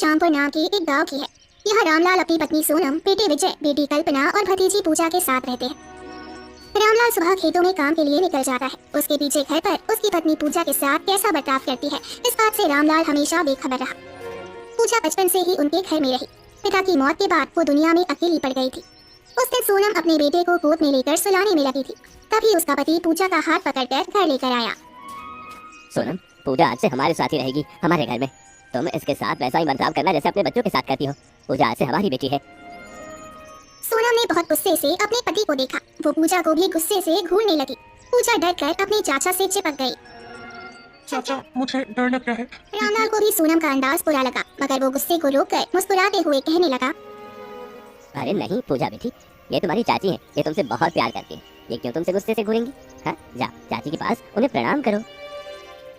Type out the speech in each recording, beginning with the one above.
श्यामपुर नाम के एक गांव की है। यहाँ रामलाल अपनी पत्नी सोनम, बेटे विजय, बेटी कल्पना और भतीजी पूजा के साथ रहते हैं। रामलाल सुबह खेतों में काम के लिए निकल जाता है। उसके पीछे घर पर उसकी पत्नी पूजा के साथ कैसा बर्ताव करती है, इस बात से रामलाल हमेशा बेखबर रहा। पूजा बचपन से ही उनके घर में रही। पिता की मौत के बाद वो दुनिया में अकेली पड़ गई थी। उस दिन सोनम अपने बेटे को गोद में लेकर सुलाने में लगी थी, तभी उसका पति पूजा का हाथ पकड़कर घर लेकर आया। सोनम, पूजा आज से हमारे साथ ही रहेगी, हमारे घर में। तुम इसके साथ वैसा ही बर्ताव करना जैसे अपने बच्चों के साथ करती हो। पूजा आज से हमारी बेटी है। सोनम ने बहुत गुस्से से अपने पति को देखा। वो पूजा को भी गुस्से से घूरने लगी। पूजा डरकर अपने चाचा से चिपक गई। चाचा, मुझे डर लग रहा है। रामलाल को भी सोनम का अंदाज बुरा लगा, मगर वो गुस्से को रोककर मुस्कुराते हुए कहने लगा, अरे नहीं पूजा बेटी, ये तुम्हारी चाची है, ये तुमसे बहुत प्यार करती है। ये क्यों तुमसे गुस्से से घूरेंगी? हाँ, जाओ चाची के पास उन्हें प्रणाम करो।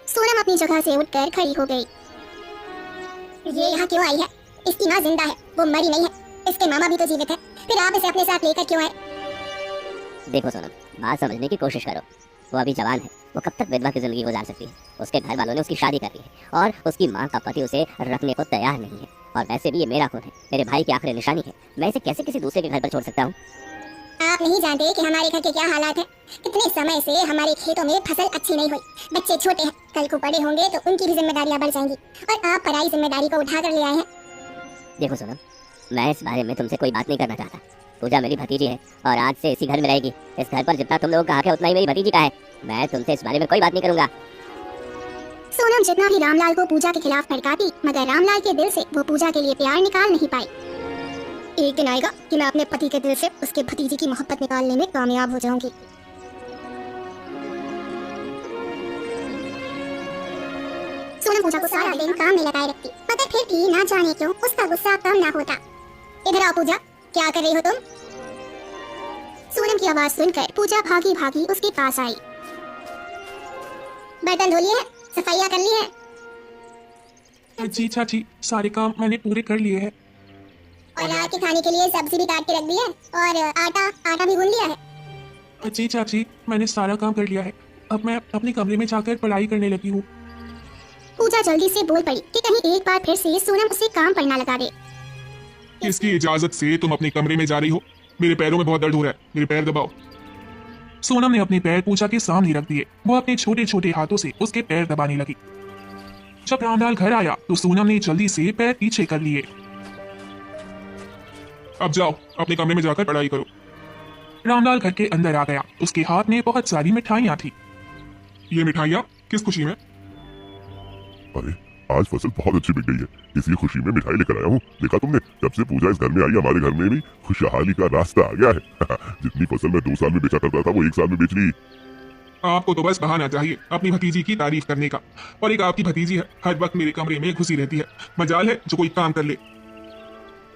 सोनम अपनी जगह से उठकर खड़ी हो गई। ये यहाँ क्यों आई है? इसकी माँ जिंदा है, वो मरी नहीं है। इसके मामा भी तो जीवित है, फिर आप इसे अपने साथ लेकर क्यों आए? देखो सोनम, बात समझने की कोशिश करो। वो अभी जवान है, वो कब तक विधवा की जिंदगी गुजार सकती है? उसके घर वालों ने उसकी शादी कर दी है और उसकी माँ का पति उसे रखने को तैयार नहीं है। और वैसे भी ये मेरा खून है, मेरे भाई की आखिरी निशानी है। मैं इसे कैसे किसी दूसरे के घर पर छोड़ सकता हूँ? आप नहीं जानते कि हमारे घर के क्या हालात हैं। कितने समय से हमारे खेतों में फसल अच्छी नहीं हुई। बच्चे छोटे हैं, कल को बड़े होंगे तो उनकी भी जिम्मेदारियां बढ़ जाएंगी, और आप पराई जिम्मेदारी को उठा कर ले आए हैं। देखो सोनम, मैं इस बारे में तुमसे कोई बात नहीं करना चाहता। पूजा मेरी भतीजी है और आज से इसी घर में रहेगी। इस घर पर जितना तुम लोगों का हक है उतना ही मेरी भतीजी का है। मैं तुमसे इस बारे में कोई बात नहीं करूंगा। सोनम जितना भी रामलाल को पूजा के खिलाफ भड़काती, मगर रामलाल के दिल से वो पूजा के लिए प्यार निकाल नहीं पाई। एक दिन आएगा कि मैं अपने पति के दिल से उसके भतीजी की मोहब्बत निकालने में कामयाब हो जाऊंगी। सोनम पूजा को सारा दिन काम में लगाए रखती, मगर फिर भी ना जाने क्यों उसका गुस्सा कम ना होता। इधर आओ पूजा, क्या कर रही हो तुम? सोनम की आवाज सुनकर पूजा भागी भागी उसके पास आई। बर्तन धो लिए हैं, सफाइयाँ कर ली है? जी चाची, सारे काम मैंने पूरे कर लिए हैं। और रात के खाने के लिए सब्जी भी काट के रख दी है, और आटा भी गूंद लिया है। जी चाची, मैंने सारा काम कर लिया है। अब मैं अपने कमरे में जाकर पढ़ाई करने लगी हूँ। पूजा जल्दी से बोल पड़ी कि कहीं एक बार फिर से सोनम उसे काम पर ना लगा दे। किसकी इजाजत से तुम अपने कमरे में जा रही हो? मेरे पैरों में बहुत दर्द हो रहा है, मेरे पैर दबाओ। सोनम ने अपने पैर पूजा के सामने रख दिए। वो अपने छोटे छोटे हाथों से उसके पैर दबाने लगी। जब रामलाल घर आया तो सोनम ने जल्दी से पैर पीछे कर लिए। अब जाओ अपने कमरे में जाकर पढ़ाई करो। रामलाल घर के अंदर आ गया। उसके हाथ में बहुत सारी मिठाइयाँ थी। ये मिठाइयाँ किस खुशी में? अरे आज फसल बहुत अच्छी बिक गई है, इसी खुशी में मिठाई लेकर आया हूँ। देखा तुमने, जब से पूजा इस घर में आई हमारे घर में भी खुशहाली का रास्ता आ गया है। जितनी फसल मैं 2 साल में बेचा करता था वो 1 साल में बेच ली। आपको तो बस बहाना चाहिए अपनी भतीजी की तारीफ करने का। और एक आपकी भतीजी है, हर वक्त मेरे कमरे में घुसी रहती है। मजाल है जो कोई काम कर ले।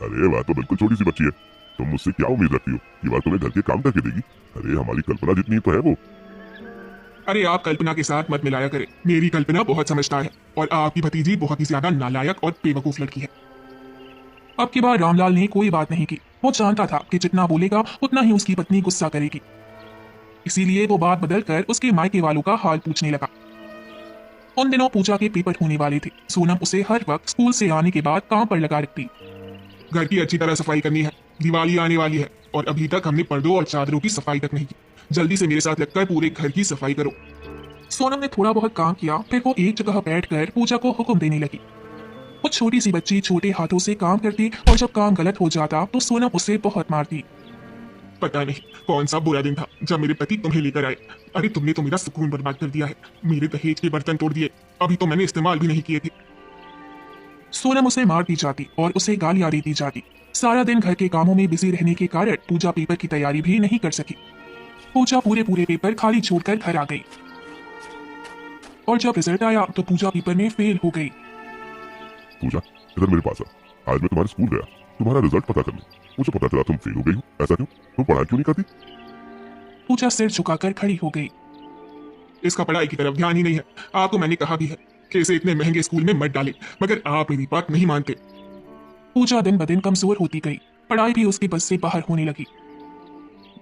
अरे वह तो बिल्कुल छोटी सी बच्ची है, तुम मुझसे क्या उम्मीद रखती हो कि वह तुम्हें घर के काम करके देगी? अरे हमारी कल्पना जितनी तो है वो। अरे आप कल्पना के साथ मत मिलाया करें। मेरी कल्पना बहुत समझदार है और आपकी भतीजी बहुत ही ज्यादा नालायक और बेवकूफ लड़की है। अब की बार रामलाल ने कोई बात नहीं की। वो जानता था कि जितना बोलेगा उतना ही उसकी पत्नी गुस्सा करेगी, इसीलिए वो बात बदलकर उसके मायके वालों का हाल पूछने लगा। उन दिनों पूजा के पेपर होने वाले थे। सोनम उसे हर वक्त स्कूल से आने के बाद काम पर लगा रखती। घर की अच्छी तरह सफाई करनी है, दिवाली आने वाली है और अभी तक हमने पर्दों और चादरों की सफाई तक नहीं की। जल्दी से मेरे साथ लगकर पूरे घर की सफाई करो। सोनम ने थोड़ा बहुत काम किया, फिर वो एक जगह बैठकर पूजा को हुक्म देने लगी। वो छोटी सी बच्ची छोटे हाथों से काम करती और जब काम गलत हो जाता तो सोनम उसे बहुत मारती। पता नहीं कौन सा बुरा दिन था जब मेरे पति तुम्हें लेकर आए। अरे तुमने तो मेरा सुकून बर्बाद कर दिया है। मेरे दहेज के बर्तन तोड़ दिए, अभी तो मैंने इस्तेमाल भी नहीं किए थे। सोनम उसे मारती जाती और उसे गालियां देती जाती। सारा दिन घर के कामों में बिजी रहने के कारण पूजा पेपर की तैयारी भी नहीं कर सकी। पूजा पूरे पेपर खाली छोड़कर घर आ गई और जब रिजल्ट आया तो पूजा पेपर में फेल हो गई। पूजा इधर मेरे पास आ। आज मैं तुम्हारे स्कूल गया तुम्हारा रिजल्ट पता करने। मुझे पता चला तुम फेल हो गई हो। ऐसा क्यों? तुम पढ़ाई क्यों नहीं करती? पूजा सिर झुकाकर खड़ी हो गई। इसका पढ़ाई की तरफ ध्यान ही नहीं है। आपको मैंने कहा भी है कि इसे इतने महंगे स्कूल में मत डाले, मगर आप मेरी बात नहीं मानते। पूजा दिन ब दिन कमजोर होती गई। पढ़ाई भी उसके बस से बाहर होने लगी।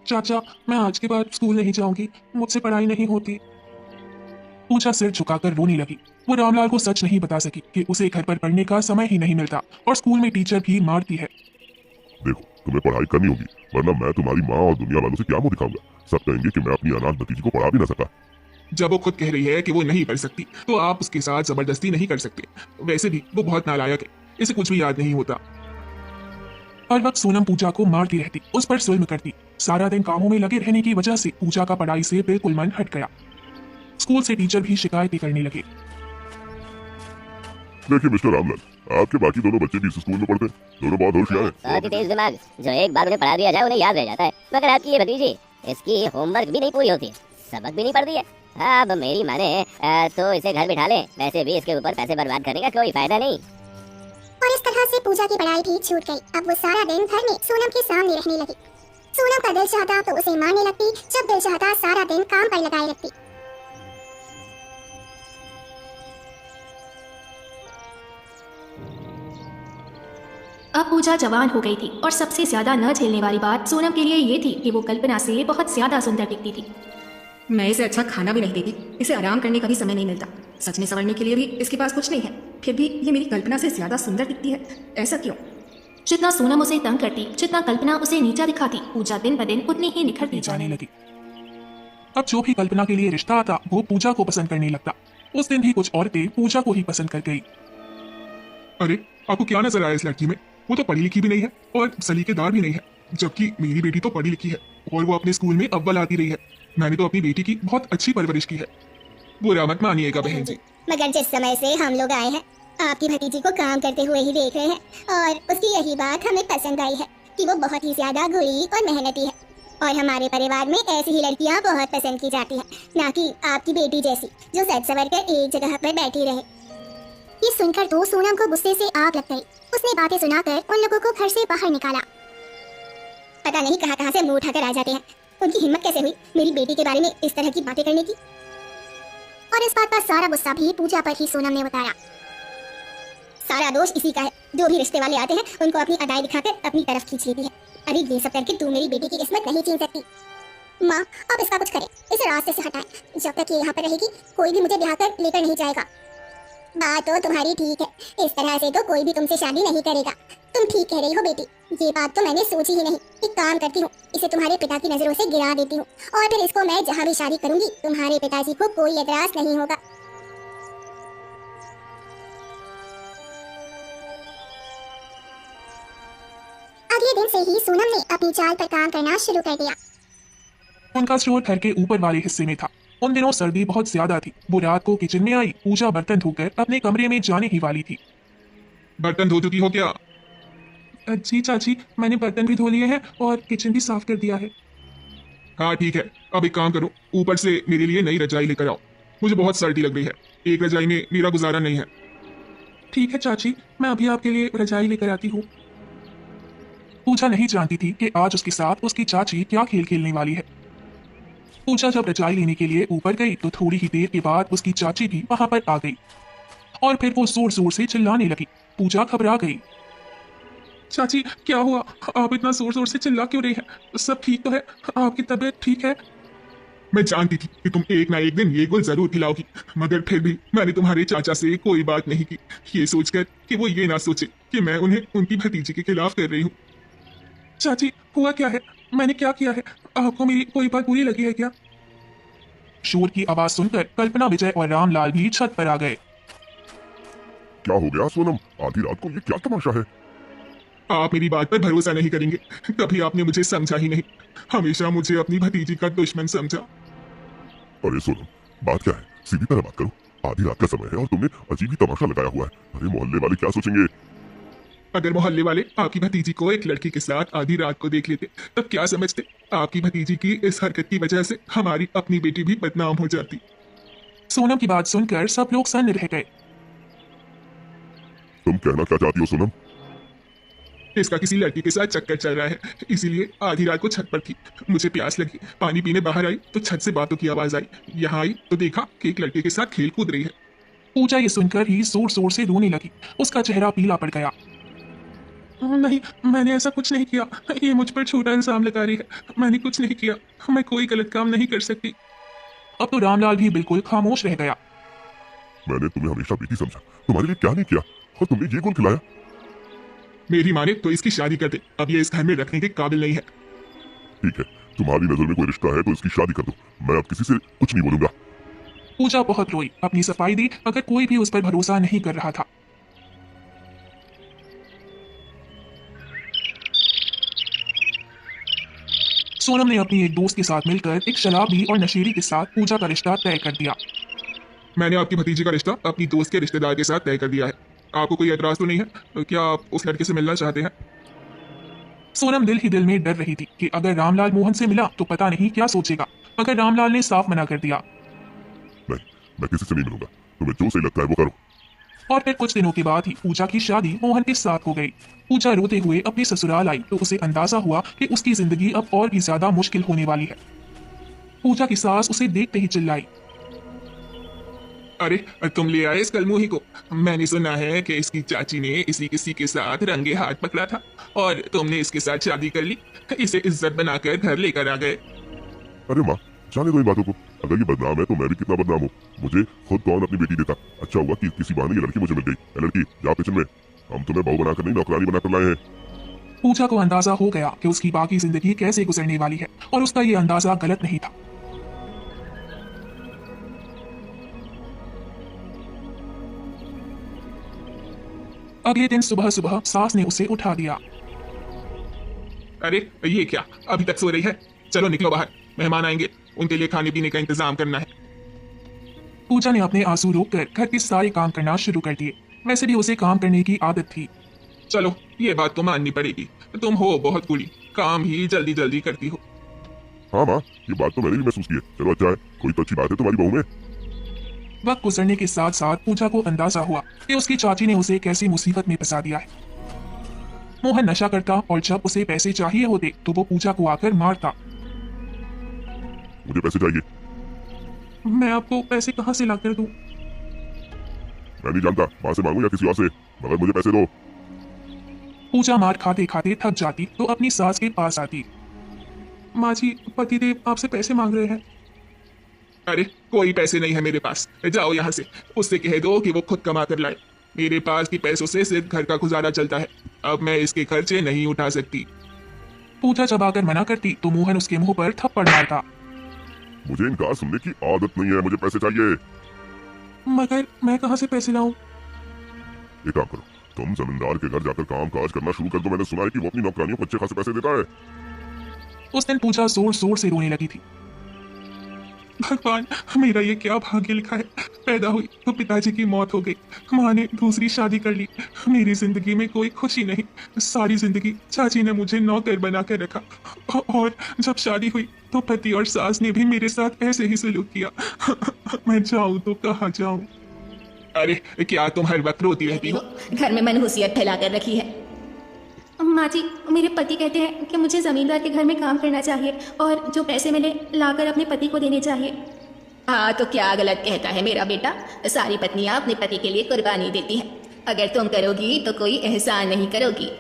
चाचा, मैं आज के बाद स्कूल नहीं जाऊंगी, मुझसे पढ़ाई नहीं होती। पूजा सिर झुकाकर रोने लगी। वो रामलाल को सच नहीं बता सकी कि उसे घर पर पढ़ने का समय ही नहीं मिलता और स्कूल में टीचर भी मारती है। देखो, तुम्हें पढ़ाई करनी होगी, वरना मैं तुम्हारी माँ और दुनिया वालों से क्या मुंह दिखाऊंगा। सब कहेंगे कि मैं अपनी अनाथ भतीजी को पढ़ा भी ना सका। जब वो खुद कह रही है कि वो नहीं पढ़ सकती, तो आप उसके साथ जबरदस्ती नहीं कर सकते। वैसे भी वो बहुत नालायक है, इसे कुछ भी याद नहीं होता। हर वक्त सोनम पूजा को मारती रहती, उस पर जुल्म करती। सारा दिन कामों में लगे रहने की वजह से पूजा का पढ़ाई से बिल्कुल मन हट गया। स्कूल से टीचर भी शिकायतें करने लगे। देखिए मिस्टर रामलाल, आपके बाकी दोनों बच्चे भी इस स्कूल में पढ़ते हैं, दोनों बहुत होशियार हैं। बहुत ही तेज दिमाग, जो एक बार उन्हें पढ़ा दिया जाए उन्हें याद रह जाता है। मगर आपकी ये भतीजी, इसकी होमवर्क भी नहीं पूरी होती, सबक भी नहीं पढ़ती है। अब मेरी माने तो इसे घर बिठा ले, वैसे भी इसके ऊपर पैसे बर्बाद करने का कोई फायदा नहीं। और इस तरह से पूजा की पढ़ाई भी छूट गई। अब वो सारा दिन घर में सोनम के सामने रहने लगी। सोनम का दिल चाहता तो उसे मारने लगती, जब दिल चाहता सारा दिन काम पर लगाए रखती। अब पूजा जवान हो गई थी और सबसे ज्यादा न झेलने वाली बात सोनम के लिए ये थी कि वो कल्पना से बहुत ज्यादा सुंदर दिखती थी। मैं इसे अच्छा खाना भी नहीं देती, इसे आराम करने का भी समय नहीं मिलता, सजने संवरने के लिए भी इसके पास कुछ नहीं है, फिर भी ये मेरी कल्पना से ज्यादा सुंदर दिखती है। ऐसा क्यों? जितना सोनम उसे तंग करती, जितना कल्पना उसे नीचा दिखाती, पूजा दिन ब दिन उतनी ही निखरती जाने लगी। अब जो भी कल्पना के लिए रिश्ता आता वो पूजा को पसंद करने लगता। उस दिन भी कुछ औरतें पूजा को ही पसंद कर गई। अरे, आपको क्या नजर आया इस लड़की में? वो तो पढ़ी लिखी भी नहीं है और सलीकेदार भी नहीं है, जबकि मेरी बेटी तो पढ़ी लिखी है और वो अपने स्कूल में अव्वल आती रही है। मैंने तो अपनी बेटी की बहुत अच्छी परवरिश की है। बुरा मत मानिएगा बहन जी। मगर जिस समय से हम लोग आए हैं, आपकी भतीजी को काम करते हुए ही देख रहे हैं और उसकी यही बात हमें पसंद आई है कि वो बहुत ही ज्यादा गुणी और मेहनती है। और हमारे परिवार में ऐसी ही लड़कियां बहुत पसंद की जाती हैं, ना कि आपकी बेटी जैसी जो सज सवर कर एक जगह पर बैठी रहे। ये सुनकर तो सोनम को गुस्से से आग लग गई। उसने बातें सुनाकर उन लोगों को घर से बाहर निकाला। पता नहीं कहां कहां से मुंह उठाकर आ जाते हैं। उनकी हिम्मत कैसे हुई मेरी बेटी के बारे में इस तरह की बातें करने की? और इस बात का सारा गुस्सा भी पूजा पर ही सोनम ने बताया। सारा दोष इसी का है, जो भी रिश्ते वाले आते हैं उनको अपनी अदाएं दिखाकर अपनी तरफ खींच लेती है। अरे ये सब करके तू मेरी बेटी की किस्मत नहीं छीन सकती। माँ, अब इसका कुछ करे, इसे रास्ते से हटाए। जब तक ये यहाँ पर रहेगी कोई भी मुझे ब्याह कर लेकर नहीं जाएगा। बात तो तुम्हारी ठीक है, इस तरह से तो कोई भी तुमसे शादी नहीं करेगा। तुम ठीक कह रही हो बेटी, ये बात तो मैंने सोची ही नहीं। एक काम करती हूँ, इसे तुम्हारे पिता की नजरों से गिरा देती हूँ और फिर इसको मैं जहाँ भी शादी करूंगी तुम्हारे पिताजी को कोई एतराज नहीं होगा। अगले दिन से ही सोनम ने अपनी चाल पर काम करना शुरू कर दिया। उनका स्टोर घर के ऊपर वाले हिस्से में था। उन दिनों सर्दी बहुत ज्यादा थी। वो रात को किचन में आई। पूजा बर्तन धोकर अपने कमरे में जाने ही वाली थी। बर्तन धो चुकी हो क्या? जी चाची, मैंने बर्तन भी धो लिए हैं और किचन भी साफ कर दिया है। हाँ ठीक है, अब एक काम करो, ऊपर से मेरे लिए नई रजाई लेकर आओ। मुझे बहुत सर्दी लग रही है, एक रजाई में मेरा गुजारा नहीं है। ठीक है चाची, मैं अभी आपके लिए रजाई लेकर आती हूँ। पूजा नहीं जानती थी कि आज उसके साथ उसकी चाची क्या खेल खेलने वाली है। पूजा जब रजाई लेने के लिए ऊपर गई तो थोड़ी ही देर के बाद उसकी चाची भी वहां पर आ गई और फिर वो जोर जोर से चिल्लाने लगी। पूजा घबरा गई। चाची क्या हुआ? आप इतना जोर जोर से चिल्ला क्यों रही हैं? सब ठीक तो है? आपकी तबीयत ठीक है? मैं जानती थी कि तुम एक ना एक दिन ये गुल जरूर खिलाओगी, मगर फिर भी मैंने तुम्हारे चाचा से कोई बात नहीं की, ये सोचकर कि वो ये ना सोचे कि मैं उन्हें उनकी भतीजी के खिलाफ कर रही हूँ। चाची हुआ क्या है? मैंने क्या किया है? आपको मेरी कोई बात बुरी लगी है क्या? शोर की आवाज सुनकर कल्पना, विजय और रामलाल भी छत पर आ गए। क्या हो गया सोनम? आधी रात को ये क्या तमाशा है? आप मेरी बात पर भरोसा नहीं करेंगे, कभी आपने मुझे समझा ही नहीं, हमेशा मुझे अपनी भतीजी का दुश्मन समझा। अरे सोनम, बात क्या है? सीधी तरह बात करो। आधी रात का समय है और तुमने अजीब ही तमाशा लगाया हुआ है। अरे मोहल्ले वाले क्या सोचेंगे? अगर मोहल्ले वाले आपकी भतीजी को एक लड़की के साथ आधी रात को देख लेते तब क्या समझते? आपकी भतीजी की इस हरकत की वजह से हमारी अपनी बेटी भी बदनाम हो जाती। सोनम की बात सुनकर सब लोग सन्न रह गए। तुम कहना क्या चाहती हो सोनम? इसका किसी लड़की के साथ चक्कर चल रहा है, इसीलिए आधी रात को छत पर थी। मुझे प्यास लगी, पानी पीने बाहर आई तो छत से बातों की आवाज आई। यहाँ आई तो देखा कि एक लड़के के साथ खेल कूद रही है। पूजा ये सुनकर ही जोर जोर से रोने लगी। उसका चेहरा पीला पड़ गया। नहीं, मैंने ऐसा कुछ नहीं किया। ये मुझ पर छोटा इल्जाम लगा रही है। मैंने कुछ नहीं किया। मैं कोई गलत काम नहीं कर सकती। अब तो रामलाल भी बिल्कुल खामोश रह गया। मैंने तुम्हें हमेशा बेटी समझा, तुम्हारे लिए क्या नहीं किया, और तुमने ये कौन खिलाया? मेरी माँ ने तो इसकी शादी कर दी, अब ये इस घर में रखने के काबिल नहीं है। ठीक है, तुम्हारी नजर में कोई रिश्ता है तो इसकी शादी कर दो, मैं अब किसी से कुछ नहीं बोलूंगा। पूजा बहुत रोई, अपनी सफाई दी, मगर कोई भी उस पर भरोसा नहीं कर रहा था। सोनम ने अपनी एक दोस्त के साथ मिलकर एक शराबी और नशेड़ी के साथ पूजा का रिश्ता तय कर दिया। मैंने आपकी भतीजी का रिश्ता अपनी दोस्त के रिश्तेदार के साथ तय कर दिया है। आपको कोई एतराज तो नहीं है? क्या आप उस लड़के से मिलना चाहते हैं? सोनम दिल ही दिल में डर रही थी कि अगर रामलाल मोहन से मिला तो पता नहीं क्या सोचेगा, मगर रामलाल ने साफ मना कर दिया। नहीं, मैं किसी से नहीं मिलूंगा, तुम्हें जो सही लगता है वो करो। और फिर कुछ दिनों के बाद ही पूजा की शादी मोहन के साथ हो गई। पूजा रोते हुए अपने ससुराल आई तो उसे अंदाजा हुआ कि उसकी जिंदगी अब और भी ज्यादा मुश्किल होने वाली है। पूजा की सास उसे देखते ही चिल्लाई, अरे तुम ले आए इस कलमुही को? मैंने सुना है कि इसकी चाची ने इसी किसी के साथ रंगे हाथ पकड़ा था और तुमने इसके साथ शादी कर ली, इसे इज्जत बनाकर घर लेकर आ गए। अरे माँ, जाने दो इन बातों को। अगर ये बदनाम है तो मैं भी कितना बदनाम हूँ। मुझे खुद कौन अपनी बेटी देता। अच्छा हुआ कि किसी बहाने ये लड़की मुझे मिल गई। ए लड़की, जाओ किचन में, हम तुम्हें बहू बनाकर नहीं नौकरानी बनाकर लाए हैं। पूजा को अंदाजा हो गया कि उसकी बाकी जिंदगी कैसे गुजरने वाली है, और उसका ये अंदाजा गलत नहीं था। अगले दिन सुबह सुबह सास ने उसे उठा दिया। अरे ये क्या, अभी तक सो रही है? चलो निकलो बाहर, मेहमान आएंगे, उनके लिए खाने पीने का इंतजाम करना है। पूजा ने अपने आंसू रोककर घर के सारे काम करना शुरू कर दिए। वैसे भी उसे काम करने की आदत थी। चलो ये बात तो माननी पड़ेगी, तुम हो बहुत कुड़ी, काम ही जल्दी जल्दी करती हो। हाँ माँ, ये बात तो मैंने भी महसूस की है। चलो अच्छा है, कोई तो अच्छी बात है तुम्हारी बहू में। वक्त गुजरने के साथ साथ पूजा को अंदाजा हुआ कि उसकी चाची ने उसे कैसी मुसीबत में फंसा दिया है। मोहन नशा करता और जब उसे पैसे चाहिए होते तो वो पूजा को आकर मारता। मुझे पैसे चाहिए। मैं आपको पैसे कहाँ से लाकर दूं? मैं नहीं जानता, माँ से मांगू या किसी और से, मगर मुझे पैसे दो। पूजा मार खाते खाते थक जाती तो अपनी सास के पास आती। माँ जी, पतिदेव आपसे पैसे मांग रहे हैं। अरे कोई पैसे नहीं है मेरे पास, जाओ यहाँ से, उससे कह दो कि वो खुद कमा कर लाए। मेरे पास के पैसों से सिर्फ घर का गुजारा चलता है, अब मैं इसके खर्चे नहीं उठा सकती। पूजा जब आकर मना करती तो मोहन उसके मुंह पर थप्पड़ मारता। मुझे इनकार सुनने की आदत नहीं है, मुझे पैसे चाहिए। मगर मैं कहाँ से पैसे लाऊं? एक काम करो, तुम जमींदार के घर जाकर काम काज करना शुरू कर दो। मैंने सुना है कि वो अपनी नौकरानियों को अच्छे खासे पैसे देता है। उस दिन पूजा जोर जोर से रोने लगी थी। भगवान, मेरा ये क्या भाग्य लिखा है। पैदा हुई तो पिताजी की मौत हो गई, माँ ने दूसरी शादी कर ली, मेरी जिंदगी में कोई खुशी नहीं। सारी जिंदगी चाची ने मुझे नौकर बना कर रखा, और जब शादी हुई तो पति और सास ने भी मेरे साथ ऐसे ही सलूक किया। मैं जाऊं तो कहाँ जाऊं? अरे क्या तुम हर वक्त रोती रहती हो? घर में मनहूसियत फैला कर रखी है। माँ जी, मेरे पति कहते हैं कि मुझे ज़मींदार के घर में काम करना चाहिए और जो पैसे मिले लाकर अपने पति को देने चाहिए। हाँ तो क्या गलत कहता है मेरा बेटा, सारी पत्नियां अपने पति के लिए कुर्बानी देती हैं। अगर तुम करोगी तो कोई एहसान नहीं करोगी।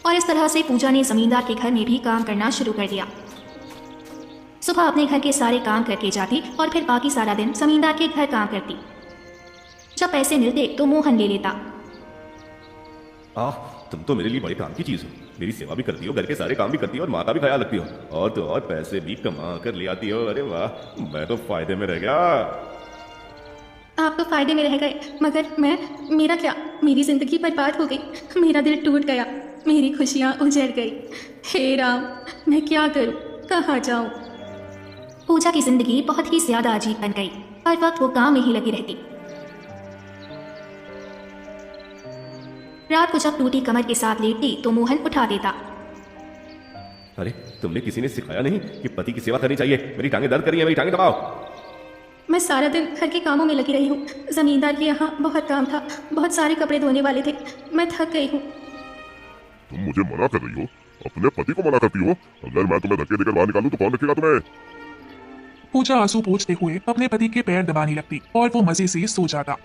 और इस तरह से पूजा ने ज़मींदार के घर में भी काम करना शुरू कर दिया। सुबह अपने घर के सारे काम करके जाती और फिर बाकी सारा दिन ज़मींदार के घर काम करती। जब पैसे मिलते तो मोहन ले लेता। तुम तो मेरे लिए बड़े काम की चीज हो। मेरी सेवा भी करती हो, घर के सारे काम भी करती हो और माँ का भी ख्याल रखती हो, और तो और पैसे भी कमा कर ले आती हो। अरे वाह, मैं तो फायदे में रह गया। आप तो फायदे में रह गए, मगर मेरा क्या? मेरी जिंदगी बर्बाद हो गई, मेरा दिल टूट गया, मेरी खुशियाँ उजड़ गई। हे राम, मैं क्या करूँ, कहाँ जाऊँ? पूजा की जिंदगी बहुत ही ज्यादा अजीब बन गई। हर वक्त वो काम में ही लगी रहती। रात को जब टूटी कमर के साथ लेटती तो मोहन उठा देता। अरे तुमने किसी ने सिखाया नहीं कि पति की सेवा करनी चाहिए? मेरी टांगे दर्द कर रही है, मेरी टांगे दबाओ। मैं सारा दिन घर के कामों में लगी रही हूँ। जमींदार के यहाँ बहुत काम था, बहुत सारे कपड़े धोने वाले थे, मैं थक गई हूँ। तुम मुझे मना कर रही हो? अपने पति को मना करती हो? अगर मैं तुम्हें धक्के देकर बाहर निकालूं तो कौन रखेगा तुम्हें? पूजा आंसू पोंछते हुए अपने पति के पैर दबाने लगती और वो मजे से सो जाता।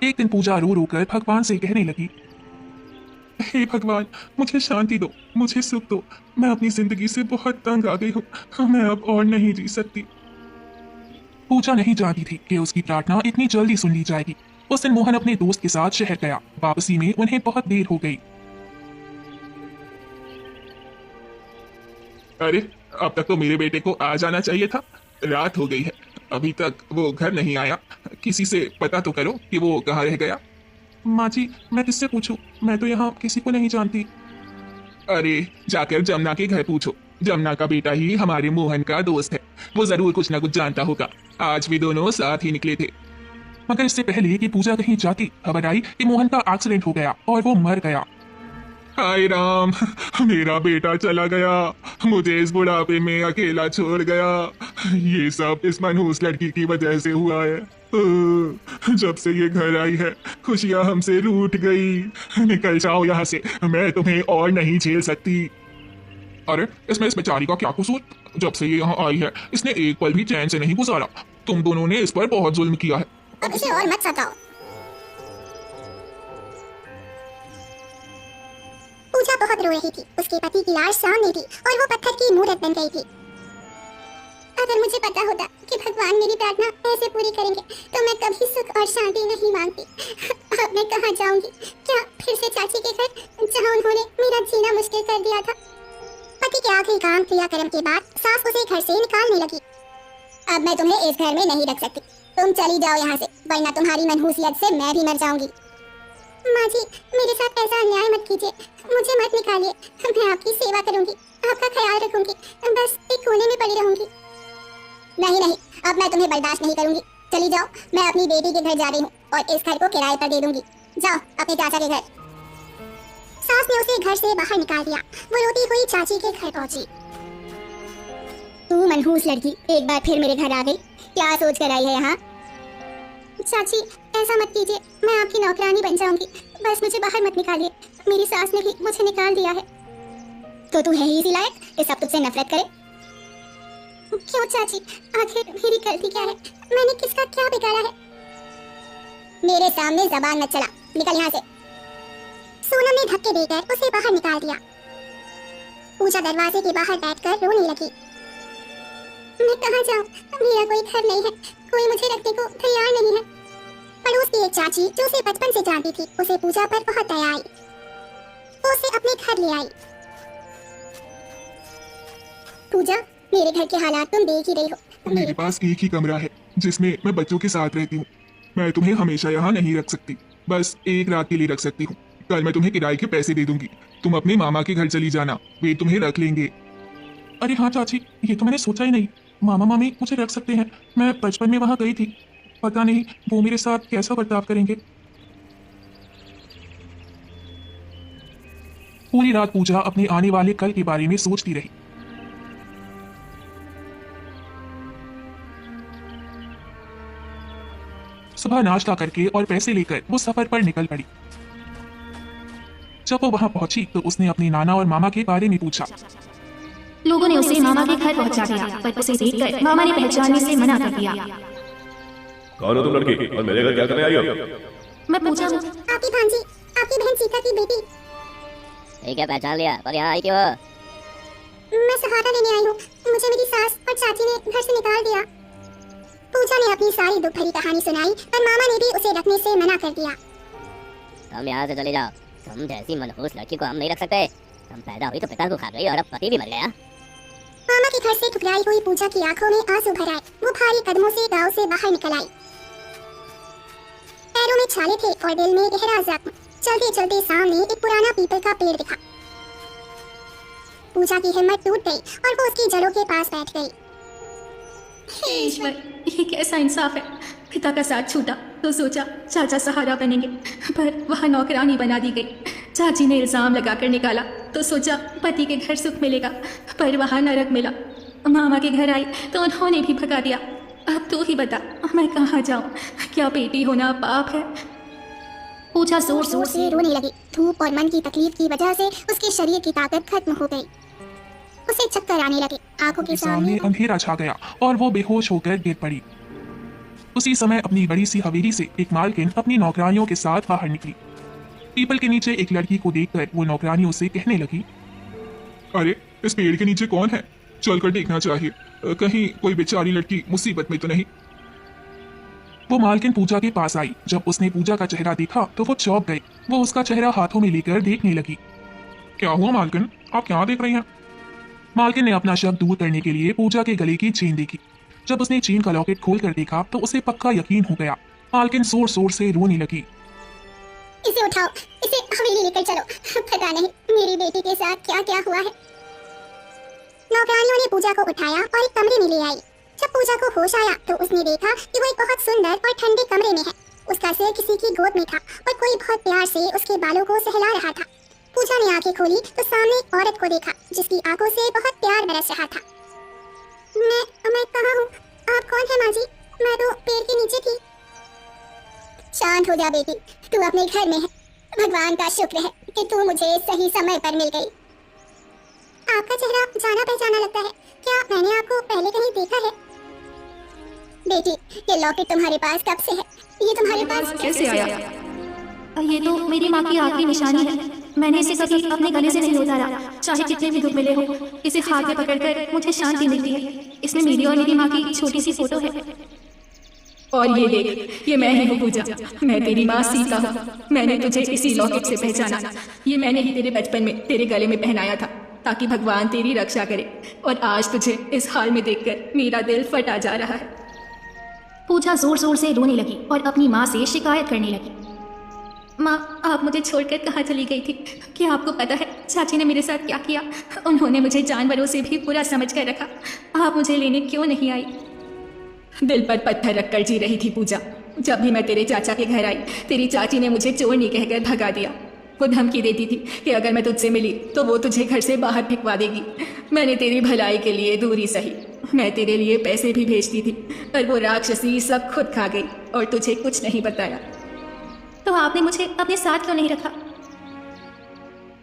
एक दिन पूजा रो रो कर भगवान से कहने लगी, हे भगवान, मुझे शांति दो, मुझे सुख दो। मैं अपनी जिंदगी से बहुत तंग आ गई हूँ। मैं अब और नहीं जी सकती। पूजा नहीं जानती थी कि उसकी प्रार्थना इतनी जल्दी सुन ली जाएगी। उस दिन मोहन अपने दोस्त के साथ शहर गया। वापसी में उन्हें बहुत देर हो गई। अरे अब तक तो मेरे बेटे को आ जाना चाहिए था। रात हो गई है, अभी तक वो घर नहीं आया। किसी से पता तो करो कि वो कहाँ रह गया। माँ जी, मैं किससे पूछूं? मैं तो यहाँ किसी को नहीं जानती। अरे जाकर जमुना के घर पूछो। जमुना का बेटा ही हमारे मोहन का दोस्त है, वो जरूर कुछ ना कुछ जानता होगा। आज भी दोनों साथ ही निकले थे। मगर इससे पहले कि पूजा कहीं जाती, खबर आई कि मोहन का एक्सीडेंट हो गया और वो मर गया। हाय राम, मेरा बेटा चला गया, मुझे इस बुढ़ापे में अकेला छोड़ गया। ये सब इस मनहूस लड़की की वजह से हुआ है। जब से ये घर आई है, खुशियां हमसे रूठ गई। निकल जाओ यहाँ से, मैं तुम्हें और नहीं झेल सकती। अरे इसमें इस बेचारी का क्या कसूर? जब से ये यहाँ आई है, इसने एक पल भी चैन से नहीं गुजारा। तुम दोनों ने इस पर बहुत जुल्म किया है। अब इसे और मत सताओ। पूजा बहुत रो रही थी। उसके पति की लाश सामने थी और वो पत्थर की मूर्त बन गई थी। अगर मुझे पता होता कि भगवान मेरी प्रार्थना ऐसे पूरी करेंगे तो मैं कभी सुख और शांति नहीं मांगती। अब मैं कहाँ जाऊंगी? क्या फिर से चाची के घर, जहाँ उन्होंने मेरा जीना मुश्किल कर दिया था? पति के आखिरी काम क्रियाक्रम के बाद सास उसे घर से निकालने लगी। अब मैं तुम्हें इस घर में नहीं रख सकती। तुम चली जाओ यहाँ से, वरना तुम्हारी मनहूसियत से मैं भी मर जाऊंगी। माँ जी, मेरे साथ ऐसा अन्याय मत कीजिए। मुझे मत निकालिए। मैं आपकी सेवा करूंगी, आपका ख्याल रखूंगी, बस एक कोने में पड़ी रहूंगी। नहीं नहीं, अब मैं तुम्हें बर्दाश्त नहीं करूंगी। चली जाओ, मैं अपनी बेटी के घर जा रही हूँ और इस घर को किराए पर दे दूंगी। जाओ अपने चाचा के घर। सास ने उसे घर से बाहर निकाल दिया। वो रोती हुई चाची के घर पहुंची। तू मनहूस लड़की एक बार फिर मेरे घर आ गई। क्या सोच कर आई है यहाँ? चाची ऐसा मत कीजिए, मैं आपकी नौकरानी बन जाऊंगी। बस मुझे बाहर मत निकालिए। मेरी सास ने भी मुझे निकाल दिया है। तो तू है ही इसी लायक कि सब तुझसे नफरत करे? क्यों चाची, आखिर मेरी गलती क्या है? मैंने किसका क्या बिगाड़ा है? मेरे सामने जबान मत चला, निकल यहाँ से। सोनम ने धक्के देकर उसे बाहर निकाल दिया। पूजा दरवाजे के बाहर बैठकर रोने लगी। मैं कहाँ जाऊँ? मेरा कोई घर नहीं है, कोई मुझे रखने को तैयार नहीं है। पड़ोस की एक चाची जो उसे बचपन से जानती थी, उसे पूजा पर बहुत दया आई। वो उसे अपने घर ले आई। पूजा, मेरे घर के हालात तुम देख ही रही हो। मेरे पास एक ही कमरा है जिसमें मैं बच्चों के साथ रहती हूँ। मैं तुम्हें हमेशा यहाँ नहीं रख सकती, बस एक रात के लिए रख सकती हूँ। कल मैं तुम्हें किराए के पैसे दे दूंगी। तुम अपने मामा के घर चली जाना, वे तुम्हें रख लेंगे। अरे हाँ चाची, ये तो मैंने सोचा ही नहीं। मामा मामी मुझे रख सकते हैं। मैं बचपन में वहाँ गई थी, पता नहीं वो मेरे साथ कैसा बर्ताव करेंगे। पूरी रात पूजा अपने आने वाले कल के बारे में सोचती रही। सुबह नाश्ता करके और पैसे लेकर वो सफर पर निकल पड़ी। जब वो वहां पहुंची तो उसने अपने नाना और मामा के बारे में पूछा। लोगों ने उसे मामा के घर पहुंचा दिया, पर उसे देखकर मामा ने पहचानने से मना कर दिया। कौन हो तुम लड़की और मेरे घर क्या करने आई हो? मैं पूछा हूँ। आपकी भांजी, आपकी बहन सीता की बेटी। ठीक है, पहचान लिया, पर यहाँ आई क्यों? मैं सहारा लेने आई हूँ। मुझे मेरी सास और चाची ने घर से निकाल दिया। पूजा ने अपनी सारी दुख भरी कहानी सुनाई, पर मामा ने भी उसे रखने से मना कर दिया। तुम यहाँ से चले जाओ। तुम जैसी मनहूस लड़की को हम नहीं रख सकते। तुम पैदा हुई तो पिता को खा गई और अब पति भी मर गया। मामा के घर से ठुकराई हुई पूजा की आंखों में आंसू भर आए। वो भारी कदमों से गांव से बाहर निकल आई। पैरों में छाले थे और दिल में गहरा जख्म। चलते चलते सामने एक पुराना पीपल का पेड़ दिखा। पूजा की हिम्मत टूट गई और वो उसकी जड़ों के पास बैठ गई। हे ईश्वर, ये कैसा इंसाफ है। पिता का साथ छूटा तो सोचा चाचा सहारा बनेंगे, पर वहाँ नौकरानी बना दी गई। चाची ने इल्जाम लगाकर निकाला तो सोचा पति के घर सुख मिलेगा, पर वहाँ नरक मिला। मामा के घर आई तो उन्होंने भी भगा दिया। अब तू ही बता, मैं कहाँ जाऊँ? क्या बेटी होना पाप है? पूजा जोर जोर से रोने लगी। धूप और मन की तकलीफ की वजह से उसके शरीर की ताकत खत्म हो गई। उसे चक्कर आने लगे। आंखों के सामने अंधेरा छा गया और वो बेहोश होकर गिर पड़ी। उसी समय अपनी बड़ी सी हवेली से एक मालकिन अपनी नौकरानियों के साथ बाहर निकली। पीपल के नीचे एक लड़की को देखकर वो नौकरानी उसे कहने लगी, अरे इस पेड़ के नीचे कौन है, चलकर देखना चाहिए, कहीं कोई बेचारी लड़की मुसीबत में तो नहीं। वो मालकिन पूजा के पास आई। जब उसने पूजा का चेहरा देखा तो वो चौंक गई। वो उसका चेहरा हाथों में लेकर देखने लगी। क्या हुआ मालकिन, आप क्या देख रही हैं? मालकिन ने अपना शक दूर करने के लिए पूजा के गले की चेन देखी। जब उसने चेन का लॉकेट खोलकर देखा तो उसे पक्का यकीन हो गया। मालकिन जोर जोर से रोने लगी। इसे उठाओ, इसे हवेली लेकर चलो, पता नहीं मेरी बेटी के साथ क्या क्या हुआ है। नौकरानियों ने पूजा को उठाया और एक कमरे में ले आई। जब पूजा को होश आया तो उसने देखा कि वो एक बहुत सुंदर और ठंडे कमरे में है। उसका सिर किसी की गोद में था और कोई बहुत प्यार से उसके बालों को सहला रहा था। पूजा ने आंखें खोली तो सामने एक औरत को देखा जिसकी आंखों से बहुत प्यार बरस रहा था। मैं कहाँ हूँ? आप कौन है माँ जी? मैं तो पेड़ के नीचे थी। शांत हो जा बेटी, तू अपने घर में है। भगवान का शुक्र है कि तू मुझे सही समय पर मिल गई। आपका चेहरा जाना पहचाना लगता है, क्या मैंने आपको पहले कहीं देखा है? बेटी, ये लॉकेट तुम्हारे पास कब से है? ये तुम्हारे पास कैसे आया? ये तो मेरी माँ की आखिरी निशानी है। मैंने इसे कभी अपने गले से नहीं उतारा, चाहे जितने भी दुख मिले हो। इसे हाथ में पकड़कर मुझे शांति मिलती है। इसमें मेरी और मेरी माँ की छोटी सी फोटो है। और ये देख, ये मैं ही हूँ पूजा, मैं तेरी माँ सीता हूँ। मैंने तुझे इसी लॉकेट से पहचाना। ये मैंने ही तेरे बचपन में तेरे गले में पहनाया था ताकि भगवान तेरी रक्षा करे। और आज तुझे इस हाल में देखकर मेरा दिल फटा जा रहा है। पूजा जोर जोर से रोने लगी और अपनी माँ से शिकायत करने लगी। माँ, आप मुझे छोड़कर कहाँ चली गई थी? क्या आपको पता है चाची ने मेरे साथ क्या किया? उन्होंने मुझे जानवरों से भी बुरा समझ कर रखा। आप मुझे लेने क्यों नहीं आई? दिल पर पत्थर रखकर जी रही थी पूजा। जब भी मैं तेरे चाचा के घर आई, तेरी चाची ने मुझे चोरनी कहकर भगा दिया। वो धमकी देती थी कि अगर मैं तुझसे मिली तो वो तुझे घर से बाहर फेंकवा देगी। मैंने तेरी भलाई के लिए दूरी सही, मैं तेरे लिए पैसे भी भेजती थी, पर वो राक्षसी सब खुद खा गई और तुझे कुछ नहीं बताया। तो आपने मुझे अपने साथ क्यों नहीं रखा?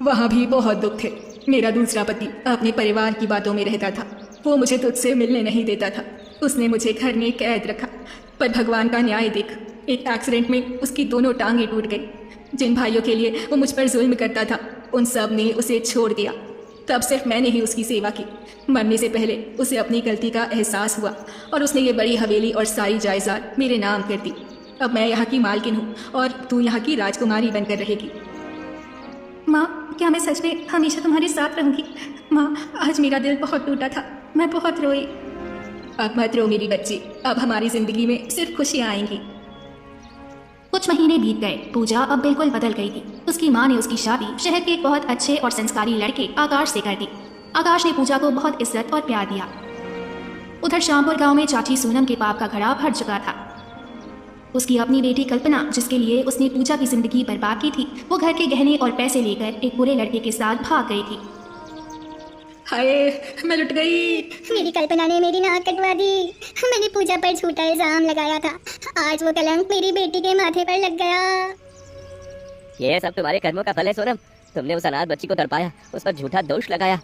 वहाँ भी बहुत दुख थे। मेरा दूसरा पति अपने परिवार की बातों में रहता था। वो मुझे तुझसे मिलने नहीं देता था। उसने मुझे घर में कैद रखा। पर भगवान का न्याय देख, एक एक्सीडेंट में उसकी दोनों टांगें टूट गई। जिन भाइयों के लिए वो मुझ पर जुल्म करता था, उन सब ने उसे छोड़ दिया। तब सिर्फ मैंने ही उसकी सेवा की। मरने से पहले उसे अपनी गलती का एहसास हुआ और उसने ये बड़ी हवेली और सारी जायदाद मेरे नाम कर दी। अब मैं यहाँ की मालकिन हूँ और तू यहाँ की राजकुमारी बनकर रहेगी। माँ, क्या मैं सच में हमेशा तुम्हारे साथ रहूँगी? माँ, आज मेरा दिल बहुत टूटा था, मैं बहुत रोई। अब मत रो मेरी बच्ची, अब हमारी जिंदगी में सिर्फ खुशियाँ आएंगी। कुछ महीने बीत गए। पूजा अब बिल्कुल बदल गई थी। उसकी माँ ने उसकी शादी शहर के एक बहुत अच्छे और संस्कारी लड़के आकाश से कर दी। आकाश ने पूजा को बहुत इज्जत और प्यार दिया। उधर श्यामपुर गांव में चाची सोनम के पाप का घड़ा भर चुका था। उसकी अपनी बेटी कल्पना, जिसके लिए उसने पूजा की जिंदगी बर्बाद की थी, वो घर के गहने और पैसे लेकर एक बुरे लड़के के साथ भाग गई थी। हाय, मैं लुट गई। मेरी कल्पना ने मेरी नाक कटवा दी। मैंने पूजा पर झूठा इल्जाम लगाया था। आज वो कलंक मेरी बेटी के माथे पर लग गया। ये सब तुम्हारे कर्मों का फल है सोनम। तुमने उस अनाथ बच्ची को तड़पाया, उस पर झूठा दोष लगाया।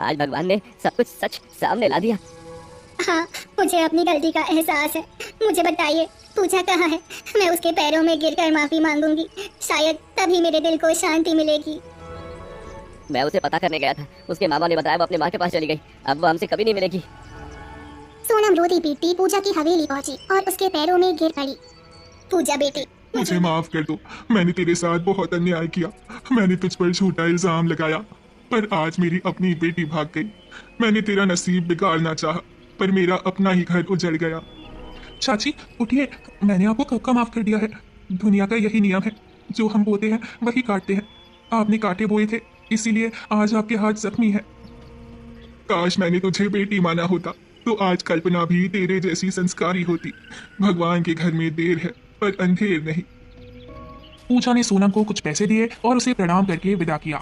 आज भगवान ने सब कुछ सच सामने ला दिया। हाँ, मुझे अपनी गलती का एहसास है। मुझे बताइए, पूजा कहाँ है? मैं उसके पैरों में गिरकर माफी मांगूंगी। शायद तभी मेरे दिल को शांति मिलेगी। मैं उसे पता करने गया था। उसके मामा ने बताया वो अपने माँ के पास चली गई। अब वो हमसे कभी नहीं मिलेगी। सोनम रोती पीटती पूजा की हवेली पहुंची और उसके पैरों में गिर पड़ी। पूजा बेटी, मुझे माफ कर दो। मैंने तेरे साथ बहुत अन्याय किया। मैंने तुझ पर झूठा इल्जाम लगाया, पर आज मेरी अपनी बेटी भाग गई। मैंने तेरा नसीब बिगाड़ना चाहा, पर मेरा अपना ही घर उजड़ गया। चाची उठिए, मैंने आपको कब का माफ कर दिया है। दुनिया का यही नियम है, जो हम बोते हैं वही काटते हैं। आपने कांटे बोए थे, इसीलिए आज आपके हाथ जख्मी है। काश मैंने तुझे बेटी माना होता तो आज कल्पना भी तेरे जैसी संस्कारी होती। भगवान के घर में देर है पर अंधेर नहीं। पूजा ने सोनम को कुछ पैसे दिए और उसे प्रणाम करके विदा किया।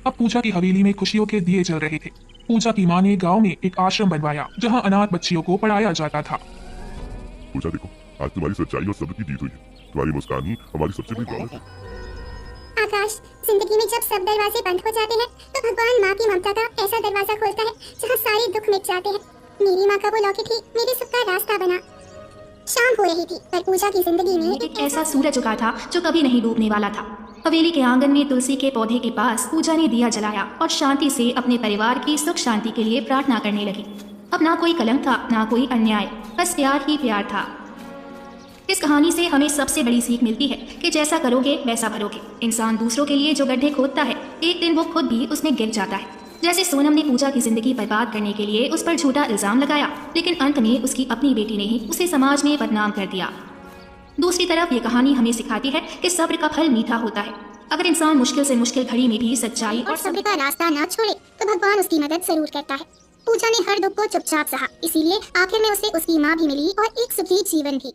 अब पूजा की हवेली में खुशियों के दिए जल रहे थे। पूजा की माँ ने गांव में एक आश्रम बनवाया जहां अनाथ बच्चियों को पढ़ाया जाता था। पूजा देखो, आज तुम्हारी सच्चाई और सब्र की जीत हुई है। तुम्हारी मुस्कान ही हमारी सबसे बड़ी दौलत है। आकाश, जिंदगी में जब सब दरवाजे बंद हो जाते हैं तो भगवान माँ की ममता का ऐसा दरवाजा खोलता है जहाँ सारे दुख मिट जाते हैं। मेरी माँ का वो लॉकेट ही मेरे सुख का रास्ता बना। शाम हो रही की थी, पर पूजा की जिंदगी में एक ऐसा सूरज उगा था जो कभी नहीं डूबने वाला था। हवेली के आंगन में तुलसी के पौधे के पास पूजा ने दिया जलाया और शांति से अपने परिवार की सुख शांति के लिए प्रार्थना करने लगी। अब ना कोई कलंक था, ना कोई अन्याय, बस प्यार ही प्यार था। इस कहानी से हमें सबसे बड़ी सीख मिलती है कि जैसा करोगे वैसा भरोगे। इंसान दूसरों के लिए जो गड्ढे खोदता है, एक दिन वो खुद भी उसमें गिर जाता है। जैसे सोनम ने पूजा की जिंदगी बर्बाद करने के लिए उस पर झूठा इल्जाम लगाया, लेकिन अंत में उसकी अपनी बेटी ने ही उसे समाज में बदनाम कर दिया। दूसरी तरफ ये कहानी हमें सिखाती है कि सब्र का फल मीठा होता है। अगर इंसान मुश्किल से मुश्किल घड़ी में भी सच्चाई और सब्र का रास्ता ना छोड़े तो भगवान उसकी मदद जरूर करता है। पूजा ने हर दुख को चुपचाप सहा, इसीलिए आखिर में उसे उसकी माँ भी मिली और एक सुखी जीवन भी।